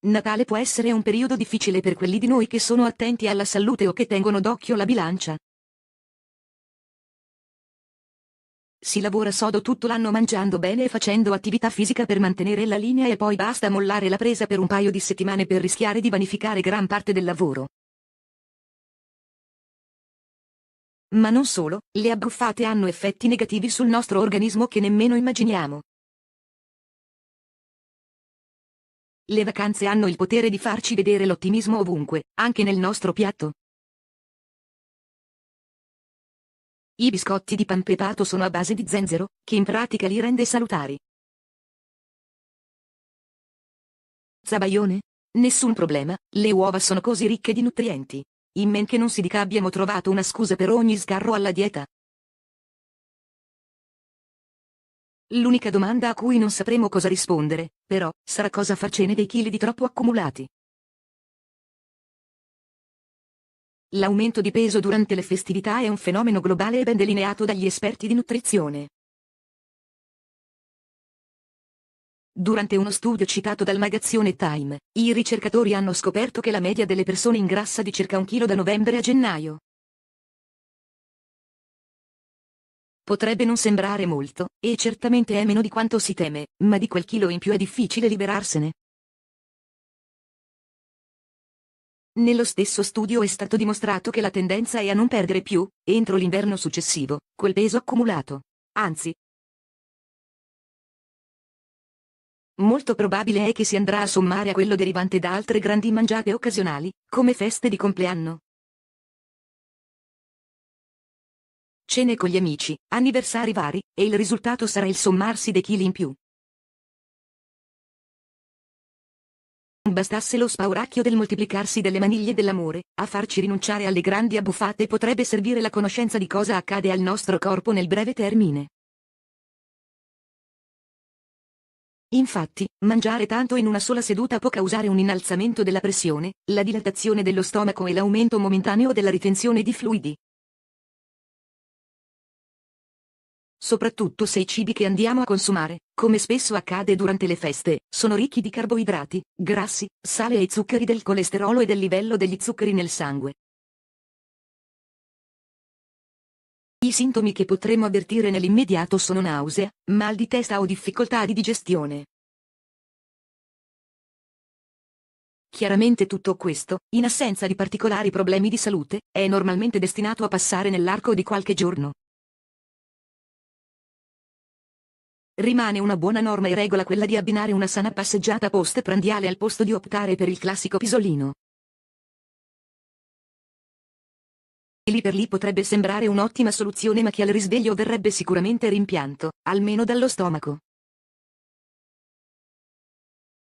Natale può essere un periodo difficile per quelli di noi che sono attenti alla salute o che tengono d'occhio la bilancia. Si lavora sodo tutto l'anno mangiando bene e facendo attività fisica per mantenere la linea e poi basta mollare la presa per un paio di settimane per rischiare di vanificare gran parte del lavoro. Ma non solo, le abbuffate hanno effetti negativi sul nostro organismo che nemmeno immaginiamo. Le vacanze hanno il potere di farci vedere l'ottimismo ovunque, anche nel nostro piatto. I biscotti di pan pepato sono a base di zenzero, che in pratica li rende salutari. Zabaione? Nessun problema, le uova sono così ricche di nutrienti. In men che non si dica abbiamo trovato una scusa per ogni sgarro alla dieta. L'unica domanda a cui non sapremo cosa rispondere, però, sarà cosa farcene dei chili di troppo accumulati. L'aumento di peso durante le festività è un fenomeno globale e ben delineato dagli esperti di nutrizione. Durante uno studio citato dal magazzine Time, i ricercatori hanno scoperto che la media delle persone ingrassa di circa 1 chilo da novembre a gennaio. Potrebbe non sembrare molto, e certamente è meno di quanto si teme, ma di quel chilo in più è difficile liberarsene. Nello stesso studio è stato dimostrato che la tendenza è a non perdere più, entro l'inverno successivo, quel peso accumulato. Anzi, molto probabile è che si andrà a sommare a quello derivante da altre grandi mangiate occasionali, come feste di compleanno, cene con gli amici, anniversari vari, e il risultato sarà il sommarsi dei chili in più. Non bastasse lo spauracchio del moltiplicarsi delle maniglie dell'amore, a farci rinunciare alle grandi abbuffate potrebbe servire la conoscenza di cosa accade al nostro corpo nel breve termine. Infatti, mangiare tanto in una sola seduta può causare un innalzamento della pressione, la dilatazione dello stomaco e l'aumento momentaneo della ritenzione di fluidi. Soprattutto se i cibi che andiamo a consumare, come spesso accade durante le feste, sono ricchi di carboidrati, grassi, sale e zuccheri del colesterolo e del livello degli zuccheri nel sangue. I sintomi che potremmo avvertire nell'immediato sono nausea, mal di testa o difficoltà di digestione. Chiaramente tutto questo, in assenza di particolari problemi di salute, è normalmente destinato a passare nell'arco di qualche giorno. Rimane una buona norma e regola quella di abbinare una sana passeggiata post-prandiale al posto di optare per il classico pisolino. E lì per lì potrebbe sembrare un'ottima soluzione ma chi al risveglio verrebbe sicuramente rimpianto, almeno dallo stomaco.